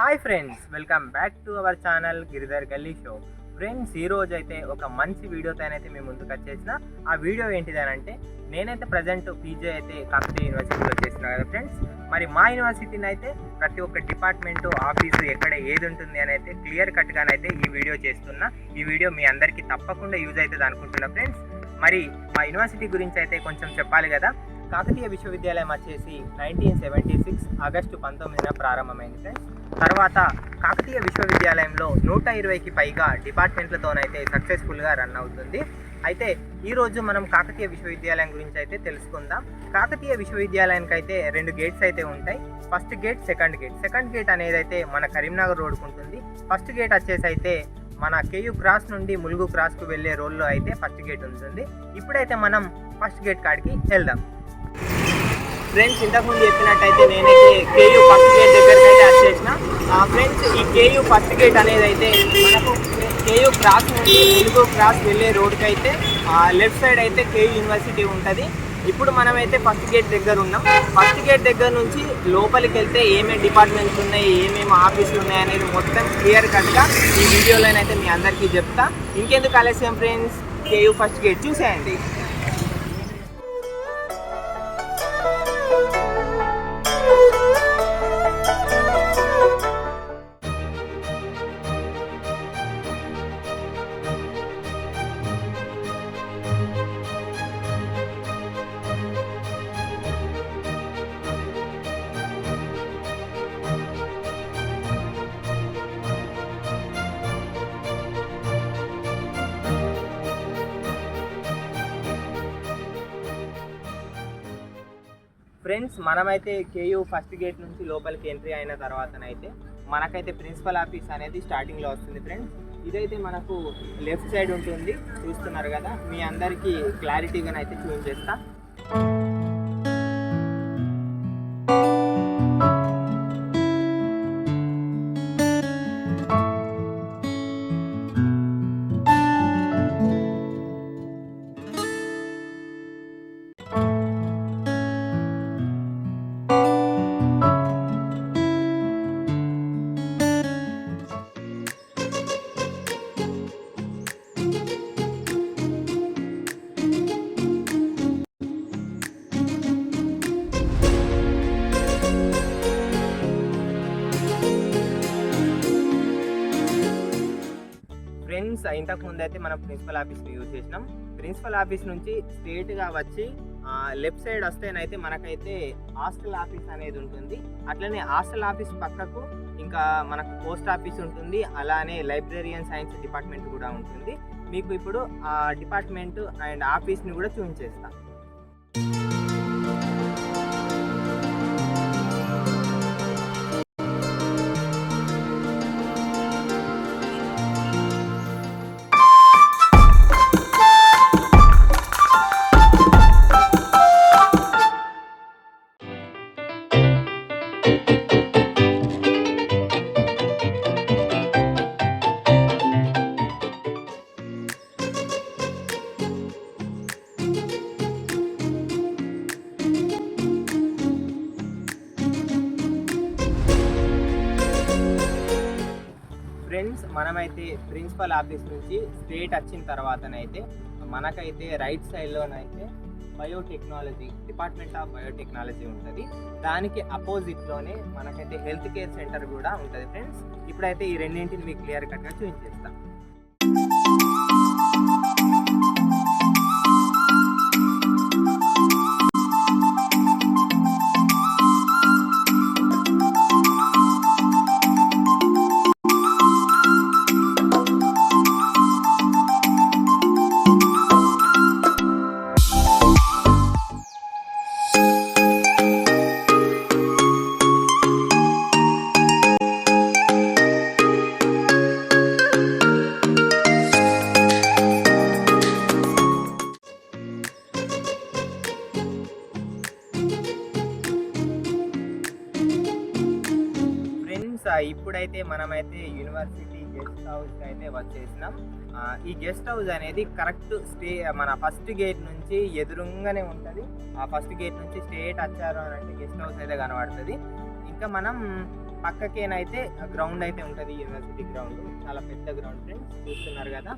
Hi friends, welcome back to our channel Giridhar గల్లీ show. Friends, ఈరోజు అయితే ఒక మంచి వీడియోతో అయితే మేము ముందుకు వచ్చేసిన. ఆ వీడియో ఏంటిది అని అంటే, నేనైతే ప్రజెంట్ పీజే అయితే కాకతీయ యూనివర్సిటీలో చేసిన కదా ఫ్రెండ్స్. మరి మా యూనివర్సిటీని అయితే ప్రతి ఒక్క డిపార్ట్మెంటు ఆఫీసు ఎక్కడ ఏది ఉంటుంది అని అయితే క్లియర్ కట్గానైతే ఈ వీడియో చేస్తున్నా. ఈ వీడియో మీ అందరికీ తప్పకుండా యూజ్ అవుతుంది అనుకుంటున్నా ఫ్రెండ్స్. మరి మా యూనివర్సిటీ గురించి అయితే కొంచెం చెప్పాలి కదా. కాకతీయ విశ్వవిద్యాలయం వచ్చేసి 1976 ఆగస్టు 19న ప్రారంభమైంది ఫ్రెండ్స్. తర్వాత కాకతీయ విశ్వవిద్యాలయంలో 120కి పైగా డిపార్ట్మెంట్లతోనైతే సక్సెస్ఫుల్గా రన్ అవుతుంది. అయితే ఈరోజు మనం కాకతీయ విశ్వవిద్యాలయం గురించి అయితే తెలుసుకుందాం. కాకతీయ విశ్వవిద్యాలయానికి అయితే 2 గేట్స్ అయితే ఉంటాయి. First gate, second gate. Second gate అనేది అయితే మన కరీంనగర్ రోడ్కు ఉంటుంది. ఫస్ట్ గేట్ వచ్చేసి అయితే మన కేయూ క్రాస్ నుండి ములుగు క్రాస్కు వెళ్ళే రోడ్లో అయితే ఫస్ట్ గేట్ ఉంటుంది. ఇప్పుడైతే మనం ఫస్ట్ గేట్ కాడికి వెళ్దాం. ఫ్రెండ్స్, ఇంతకుముందు చెప్పినట్టయితే నేనైతే కేయూ ఫస్ట్ గేట్ దగ్గరికి అయితే వచ్చేసిన. ఫ్రెండ్స్, ఈ కేయూ ఫస్ట్ గేట్ అనేది అయితే మనకు కేయూ క్రాస్ నుండి ములుగు క్రాస్ వెళ్ళే రోడ్కి అయితే లెఫ్ట్ సైడ్ అయితే కేయూ యూనివర్సిటీ ఉంటుంది. ఇప్పుడు మనమైతే ఫస్ట్ గేట్ దగ్గర ఉన్నాం. ఫస్ట్ గేట్ దగ్గర నుంచి లోపలికి వెళ్తే ఏమేమి డిపార్ట్మెంట్స్ ఉన్నాయి, ఏమేమి ఆఫీసులు ఉన్నాయి అనేది మొత్తం క్లియర్ కట్గా ఈ వీడియోలోనైతే మీ అందరికీ చెప్తా. ఇంకెందుకు ఆలస్యం ఫ్రెండ్స్, కేయూ ఫస్ట్ గేట్ చూసేయండి. ఫ్రెండ్స్, మనమైతే కేయూ ఫస్ట్ గేట్ నుంచి లోపలికి ఎంట్రీ అయిన తర్వాతనైతే మనకైతే ప్రిన్సిపల్ ఆఫీస్ అనేది స్టార్టింగ్లో వస్తుంది ఫ్రెండ్స్. ఇదైతే మనకు లెఫ్ట్ సైడ్ ఉంటుంది, చూస్తున్నారు కదా. మీ అందరికీ క్లారిటీగానైతే చూపించేస్తా. ఫ్రెండ్స్, ఇంతకుముందు అయితే మనం ప్రిన్సిపల్ ఆఫీస్ని యూజ్ చేసినాం. ప్రిన్సిపల్ ఆఫీస్ నుంచి స్ట్రేట్గా వచ్చి లెఫ్ట్ సైడ్ వస్తేనైతే మనకైతే హాస్టల్ ఆఫీస్ అనేది ఉంటుంది. అట్లనే హాస్టల్ ఆఫీస్ పక్కకు ఇంకా మనకు పోస్ట్ ఆఫీస్ ఉంటుంది. అలానే లైబ్రరీ అండ్ సైన్స్ డిపార్ట్మెంట్ కూడా ఉంటుంది. మీకు ఇప్పుడు ఆ డిపార్ట్మెంట్ అండ్ ఆఫీస్ని కూడా చూపించేస్తాం. ఫ్రెండ్స్, మనమైతే ప్రిన్సిపల్ ఆఫీస్ నుంచి స్ట్రేట్ వచ్చిన తర్వాతనైతే మనకైతే రైట్ సైడ్లోనైతే బయోటెక్నాలజీ, డిపార్ట్మెంట్ ఆఫ్ బయోటెక్నాలజీ ఉంటుంది. దానికి అపోజిట్లోనే మనకైతే హెల్త్ కేర్ సెంటర్ కూడా ఉంటుంది ఫ్రెండ్స్. ఇప్పుడైతే ఈ రెండింటిని మీకు క్లియర్ కట్గా చూపించేస్తాం. ఇప్పుడైతే మనమైతే యూనివర్సిటీ గెస్ట్ హౌస్ అయితే వచ్చేసినాం. ఈ గెస్ట్ హౌస్ అనేది కరెక్ట్ మన ఫస్ట్ గేట్ నుంచి ఎదురుగానే ఉంటుంది. ఆ ఫస్ట్ గేట్ నుంచి స్ట్రేట్ వచ్చారు అని అంటే గెస్ట్ హౌస్ అయితే కనబడుతుంది. ఇంకా మనం పక్కకేనైతే గ్రౌండ్ అయితే ఉంటుంది, యూనివర్సిటీ గ్రౌండ్. చాలా పెద్ద గ్రౌండ్ ఫ్రెండ్స్, చూస్తున్నారు కదా.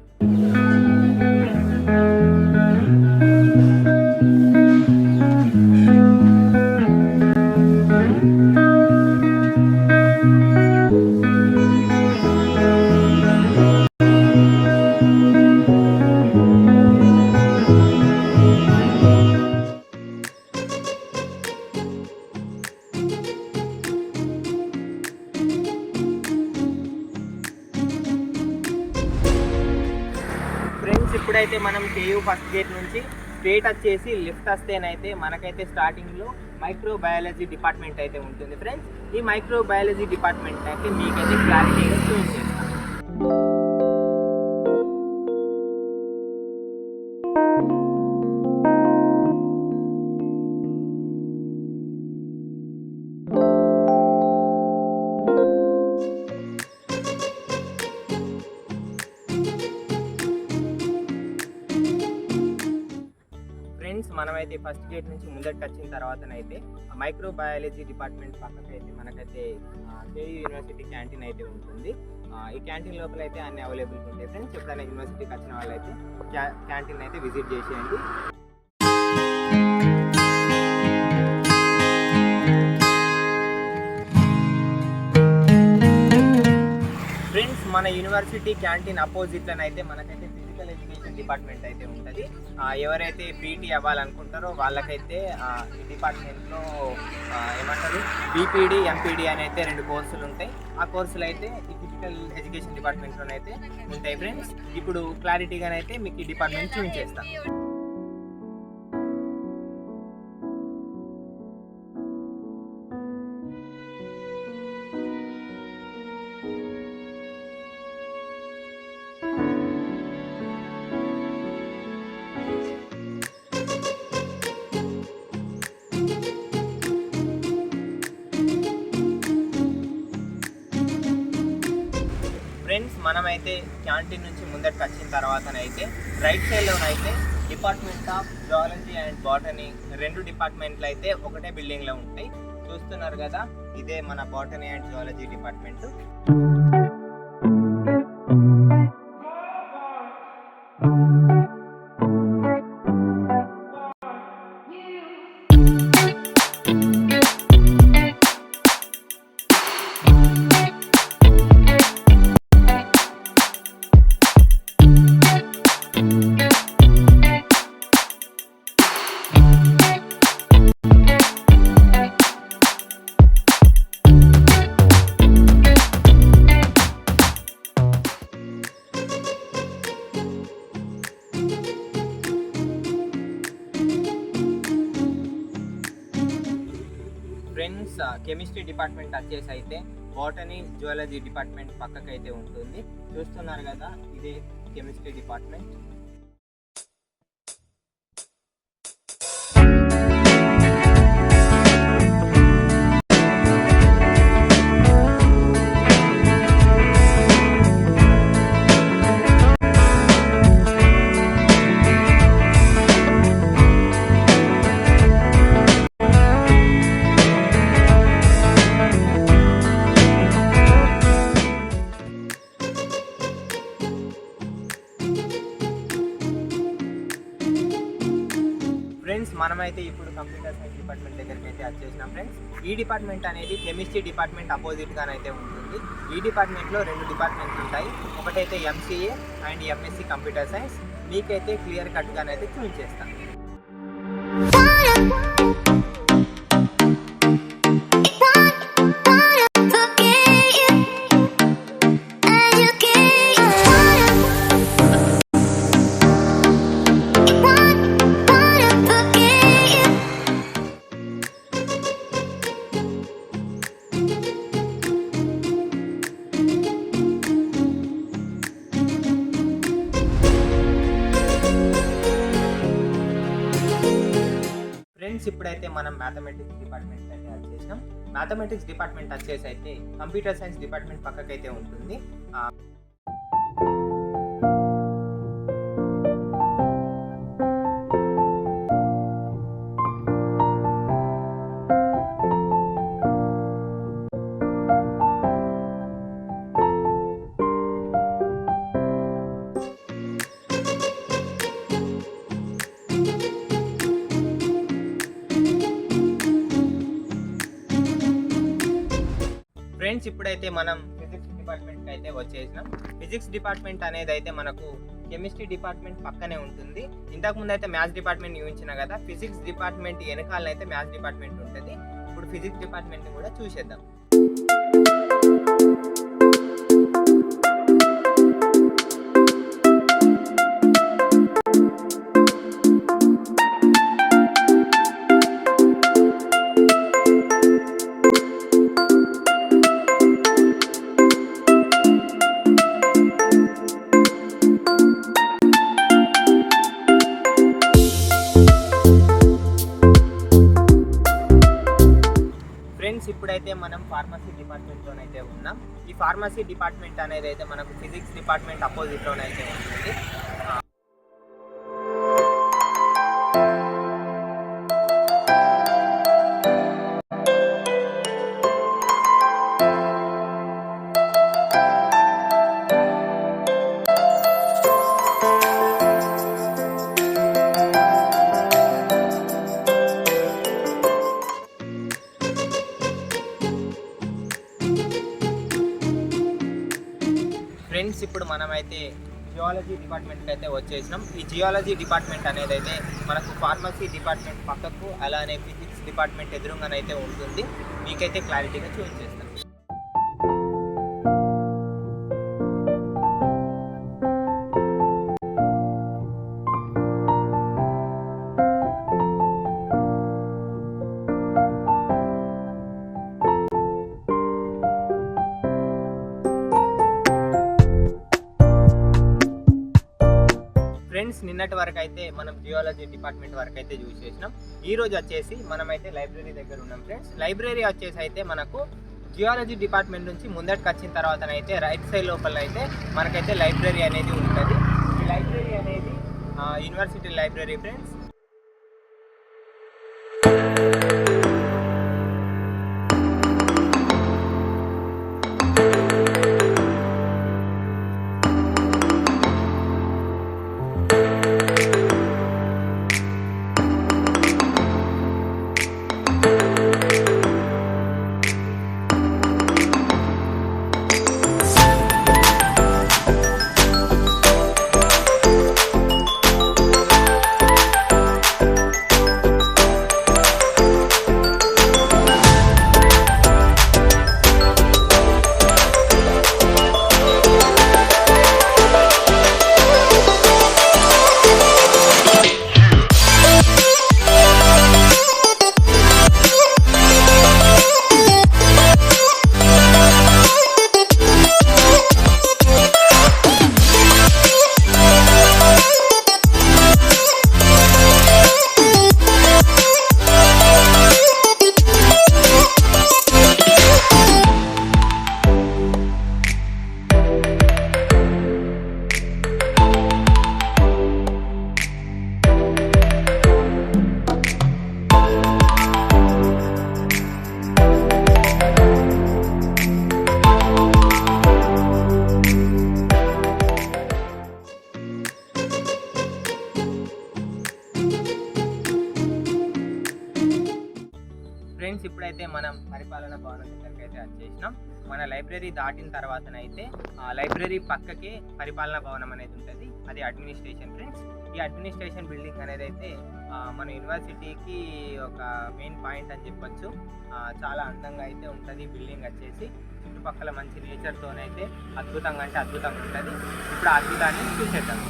ఫ్రెండ్స్ ఇప్పుడైతే మనం కేయూ ఫస్ట్ గేట్ నుంచి స్ట్రేట్ వచ్చేసి లెఫ్ట్ వస్తేనైతే మనకైతే స్టార్టింగ్లో మైక్రోబయాలజీ డిపార్ట్మెంట్ అయితే ఉంటుంది ఫ్రెండ్స్. ఈ మైక్రోబయాలజీ డిపార్ట్మెంట్ అయితే మీకైతే క్లారిటీగా చూసేస్తాను. ఫ్రెండ్స్ మనమైతే ఫస్ట్ గేట్ నుంచి ముందరికి వచ్చిన తర్వాతనైతే మైక్రోబయాలజీ డిపార్ట్మెంట్ పక్కకైతే మనకైతే కేయూ యూనివర్సిటీ క్యాంటీన్ అయితే ఉంటుంది. ఈ క్యాంటీన్ లోపల అయితే అన్ని అవైలబుల్గా ఉంటాయి ఫ్రెండ్స్. ఎప్పుడైనా యూనివర్సిటీకి వచ్చిన వాళ్ళైతే క్యాంటీన్ అయితే విజిట్ చేసేయండి. ఫ్రెండ్స్ మన యూనివర్సిటీ క్యాంటీన్ అపోజిట్లోనైతే మనకైతే ఫిజికల్ ఎడ్యుకేషన్ డిపార్ట్మెంట్ అయితే ఉంటుంది. ఎవరైతే పీటీ అవ్వాలనుకుంటారో వాళ్ళకైతే ఈ డిపార్ట్మెంట్లో ఏమంటారు బీపీడీ ఎంపీడీ అని అయితే 2 కోర్సులు ఉంటాయి. ఆ కోర్సులు అయితే ఈ ఫిజికల్ ఎడ్యుకేషన్ డిపార్ట్మెంట్లోనైతే ఉంటాయి ఫ్రెండ్స్. ఇప్పుడు క్లారిటీగానైతే మీకు ఈ డిపార్ట్మెంట్ చూపించేస్తాను. ఫ్రెండ్స్ మనమైతే క్యాంటీన్ నుంచి ముందరికి వచ్చిన తర్వాతనైతే రైట్ సైడ్లోనైతే department of zoology and botany 2 డిపార్ట్మెంట్లు అయితే ఒకటే బిల్డింగ్లో ఉంటాయి. చూస్తున్నారు కదా, ఇదే మన botany and zoology department. Friends chemistry department వచ్చేసి అయితే బాటనీ జువాలజీ డిపార్ట్మెంట్ పక్కకైతే ఉంటుంది. చూస్తున్నారు కదా, ఇదే కెమిస్ట్రీ డిపార్ట్మెంట్. ఫ్రెండ్స్ మనమైతే ఇప్పుడు కంప్యూటర్ సైన్స్ డిపార్ట్మెంట్ దగ్గరికి అయితే వచ్చేసినాం ఫ్రెండ్స్. ఈ డిపార్ట్మెంట్ అనేది కెమిస్ట్రీ డిపార్ట్మెంట్ అపోజిట్గానైతే ఉంటుంది. ఈ డిపార్ట్మెంట్లో 2 డిపార్ట్మెంట్స్ ఉంటాయి. ఒకటైతే MCA and MSc computer science. మీకైతే క్లియర్ కట్గానైతే చూపించేస్తాను. ఫ్రెండ్స్ ఇప్పుడైతే మనం మ్యాథమెటిక్స్ డిపార్ట్మెంట్ అయితే వచ్చేసాం. మ్యాథమెటిక్స్ డిపార్ట్మెంట్ వచ్చేసి అయితే కంప్యూటర్ సైన్స్ డిపార్ట్మెంట్ పక్కకైతే ఉంటుంది. ఫ్రెండ్స్ ఇప్పుడైతే మనం ఫిజిక్స్ డిపార్ట్మెంట్కి అయితే వచ్చేసినాం. ఫిజిక్స్ డిపార్ట్మెంట్ అనేది అయితే మనకు కెమిస్ట్రీ డిపార్ట్మెంట్ పక్కనే ఉంటుంది. ఇంతకుముందు అయితే మ్యాథ్స్ డిపార్ట్మెంట్ చూపించిన కదా, ఫిజిక్స్ డిపార్ట్మెంట్ వెనకాలనైతే మ్యాథ్స్ డిపార్ట్మెంట్ ఉంటుంది. ఇప్పుడు ఫిజిక్స్ డిపార్ట్మెంట్ని కూడా చూసేద్దాం. ఫ్రెండ్స్ ఇప్పుడైతే మనం ఫార్మసీ డిపార్ట్మెంట్లోనైతే ఉన్నాం. ఈ ఫార్మసీ డిపార్ట్మెంట్ అనేది అయితే మనకు ఫిజిక్స్ డిపార్ట్మెంట్ అపోజిట్లోనైతే ఉంటుంది. ఫ్రెండ్స్ ఇప్పుడు మనమైతే జియాలజీ డిపార్ట్మెంట్కి అయితే వచ్చేసినాం. ఈ జియాలజీ డిపార్ట్మెంట్ అనేది అయితే మనకు ఫార్మసీ డిపార్ట్మెంట్ పక్కకు, అలానే ఫిజిక్స్ డిపార్ట్మెంట్ ఎదురుగానైతే ఉంటుంది. మీకైతే క్లారిటీగా చూపించేస్తాను. ఫ్రెండ్స్ నిన్నటి వరకు అయితే మనం జియాలజీ డిపార్ట్మెంట్ వరకు అయితే చూసేసినాం. ఈ రోజు వచ్చేసి మనమైతే లైబ్రరీ దగ్గర ఉన్నాం. ఫ్రెండ్స్ లైబ్రరీ వచ్చేసి అయితే మనకు జియాలజీ డిపార్ట్మెంట్ నుంచి ముందటికి వచ్చిన తర్వాతనైతే రైట్ సైడ్ లోపల అయితే మనకైతే లైబ్రరీ అనేది ఉంటుంది. ఈ లైబ్రరీ అనేది యూనివర్సిటీ లైబ్రరీ ఫ్రెండ్స్. ఫ్రెండ్స్ ఇప్పుడైతే మనం పరిపాలన భవనం దగ్గరికి అయితే వచ్చేసినాం. మన లైబ్రరీ దాటిన తర్వాతనైతే లైబ్రరీ పక్కకే పరిపాలన భవనం అనేది ఉంటుంది. అది అడ్మినిస్ట్రేషన్ ఫ్రెండ్స్. ఈ అడ్మినిస్ట్రేషన్ బిల్డింగ్ అనేది అయితే మన యూనివర్సిటీకి ఒక మెయిన్ పాయింట్ అని చెప్పొచ్చు. చాలా అందంగా అయితే ఉంటుంది బిల్డింగ్ వచ్చేసి. చుట్టుపక్కల మంచి నేచర్తోనైతే అద్భుతంగా అంటే అద్భుతంగా ఉంటుంది. ఇప్పుడు ఆ అద్భుతాన్ని చూసేద్దాం.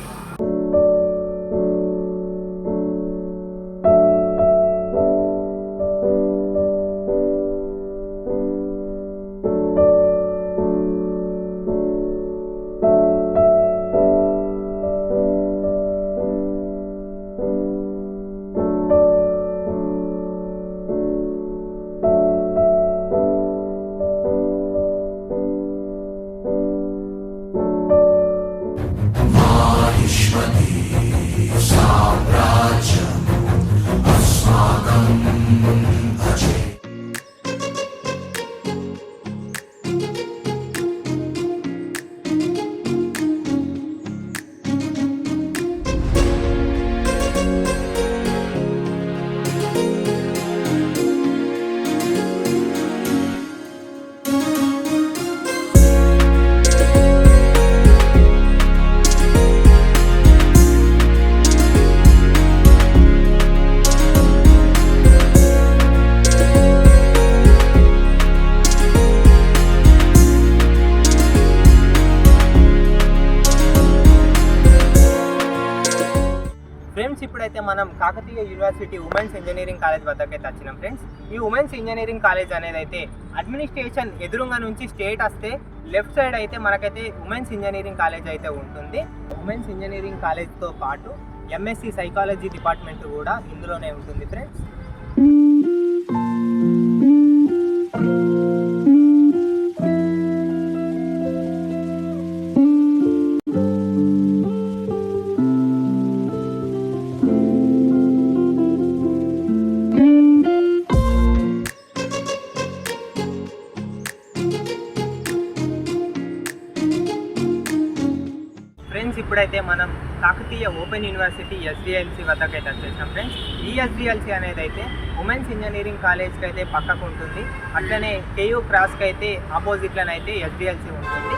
ఇప్పుడైతే మనం Kakatiya university women's engineering college వద్దకు అయితే వచ్చినాం ఫ్రెండ్స్. ఈ ఉమెన్స్ ఇంజనీరింగ్ కాలేజ్ అనేది అయితే అడ్మినిస్ట్రేషన్ ఎదురుగా నుంచి స్టేట్ వస్తే లెఫ్ట్ సైడ్ అయితే మనకైతే ఉమెన్స్ ఇంజనీరింగ్ కాలేజ్ అయితే ఉంటుంది. ఉమెన్స్ ఇంజనీరింగ్ కాలేజ్తో పాటు ఎంఎస్సి సైకాలజీ డిపార్ట్మెంట్ కూడా ఇందులోనే ఉంటుంది ఫ్రెండ్స్. ఫ్రెండ్స్ ఇప్పుడైతే మనం కాకతీయ ఓపెన్ యూనివర్సిటీ ఎస్డిఎల్సి వద్దకు అయితే వచ్చేసాం ఫ్రెండ్స్. ఈ ఎస్డిఎల్సి అనేది అయితే ఉమెన్స్ ఇంజనీరింగ్ కాలేజ్కి అయితే పక్కకు ఉంటుంది. అట్లనే కేయూ క్రాస్కి అయితే ఆపోజిట్లోనైతే ఎస్డిఎల్సి ఉంటుంది.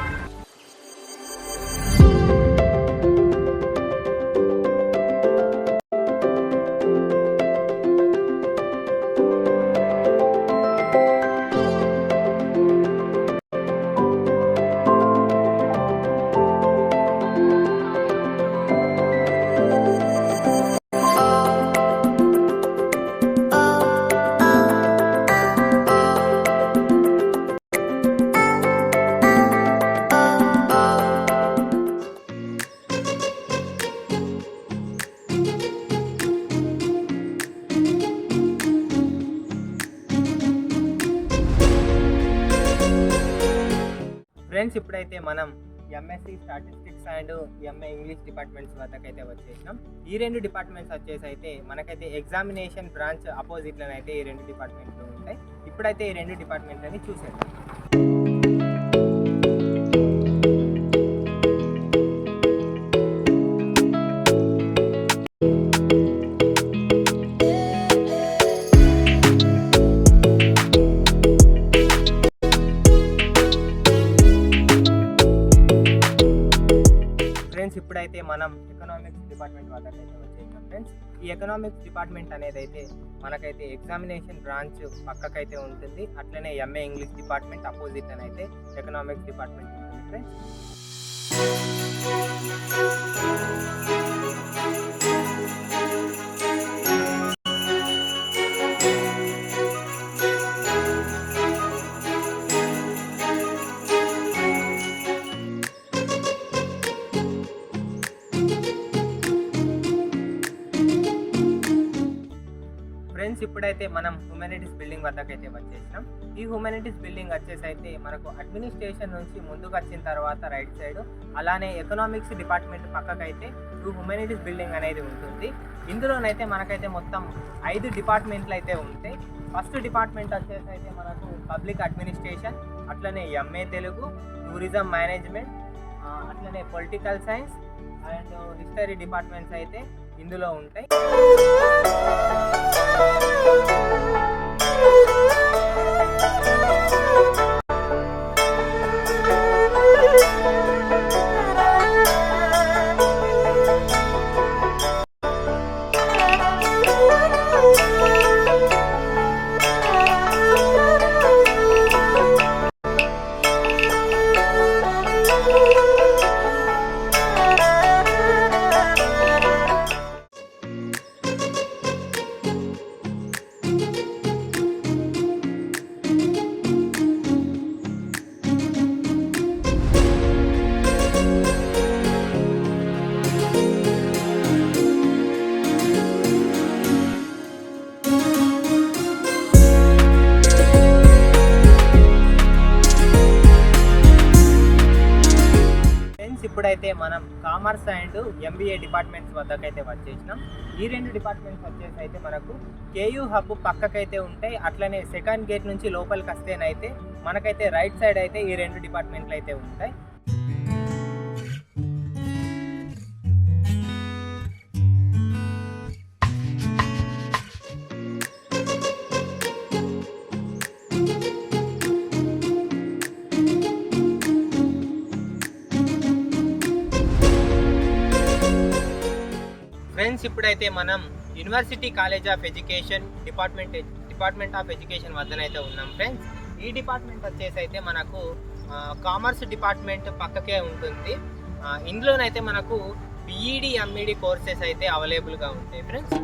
ఫ్రెండ్స్ ఇప్పుడైతే మనం MSc statistics and MA English departments వద్దకు అయితే వచ్చేసినాం. ఈ రెండు డిపార్ట్మెంట్స్ వచ్చేసి అయితే మనకైతే ఎగ్జామినేషన్ బ్రాంచ్ అపోజిట్లోనైతే ఈ రెండు డిపార్ట్మెంట్లు ఉంటాయి. ఇప్పుడైతే ఈ రెండు డిపార్ట్మెంట్లని చూసేద్దాం. ఇప్పుడైతే మనం ఎకనామిక్స్ డిపార్ట్మెంట్ వద్దకు అయితే వచ్చేసాం ఫ్రెండ్స్. ఈ ఎకనామిక్స్ డిపార్ట్మెంట్ అనేది అయితే మనకైతే ఎగ్జామినేషన్ బ్రాంచ్ పక్కకైతే ఉంటుంది. అట్లనే ఎంఏ ఇంగ్లీష్ డిపార్ట్మెంట్ అపోజిట్ అని అయితే ఎకనామిక్స్ డిపార్ట్మెంట్ ఉంటుంది ఫ్రెండ్స్. ఫ్రెండ్స్ ఇప్పుడైతే మనం హ్యూమానిటీస్ బిల్డింగ్ వద్దకైతే వచ్చేసినాం. ఈ హ్యూమానిటీస్ బిల్డింగ్ వచ్చేసి అయితే మనకు అడ్మినిస్ట్రేషన్ నుంచి ముందుకు వచ్చిన తర్వాత రైట్ సైడ్, అలానే ఎకనామిక్స్ డిపార్ట్మెంట్ పక్కకైతే ఈ హ్యూమానిటీస్ బిల్డింగ్ అనేది ఉంటుంది. ఇందులోనైతే మనకైతే మొత్తం 5 డిపార్ట్మెంట్లు అయితే ఉంటాయి. ఫస్ట్ డిపార్ట్మెంట్ వచ్చేసి అయితే మనకు పబ్లిక్ అడ్మినిస్ట్రేషన్, అట్లనే ఎంఏ తెలుగు, టూరిజం మేనేజ్మెంట్, అట్లనే political science and history departments అయితే ఇందులో ఉంటాయి. ఇప్పుడైతే మనం కామర్స్ అండ్ ఎంబీఏ డిపార్ట్మెంట్స్ వద్దకైతే వచ్చేసినాం. ఈ రెండు డిపార్ట్మెంట్స్ వచ్చేసి అయితే మనకు కేయూ హబ్ పక్కకైతే ఉంటాయి. అట్లనే సెకండ్ గేట్ నుంచి లోపలికి వస్తేనైతే మనకైతే రైట్ సైడ్ అయితే ఈ రెండు డిపార్ట్మెంట్లు అయితే ఉంటాయి. ఫ్రెండ్స్ ఇప్పుడైతే మనం university college of education department of education వద్దనైతే ఉన్నాం ఫ్రెండ్స్. ఈ డిపార్ట్మెంట్ వచ్చేసి అయితే మనకు కామర్స్ డిపార్ట్మెంట్ పక్కకే ఉంటుంది. ఇందులోనైతే మనకు బీఈడి ఎంఈడి కోర్సెస్ అయితే అవైలబుల్గా ఉంటాయి ఫ్రెండ్స్.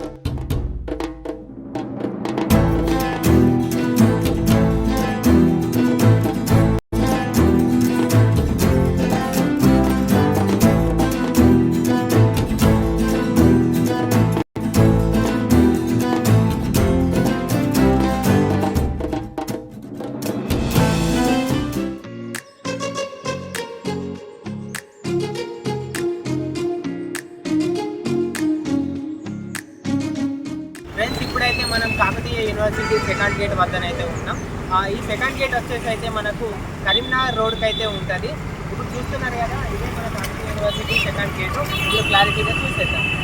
ఫ్రెండ్స్ ఇప్పుడైతే మనం కాకతీయ యూనివర్సిటీ సెకండ్ గేట్ వద్దనైతే ఉన్నాం. ఈ సెకండ్ గేట్ వచ్చేసి అయితే మనకు కరీంనగర్ రోడ్కి అయితే ఉంటుంది. ఇప్పుడు చూస్తున్నారు కదా, ఇదే మన కాకతీయ యూనివర్సిటీ సెకండ్ గేట్. ఇప్పుడు క్లారిటీగా చూసేద్దాం.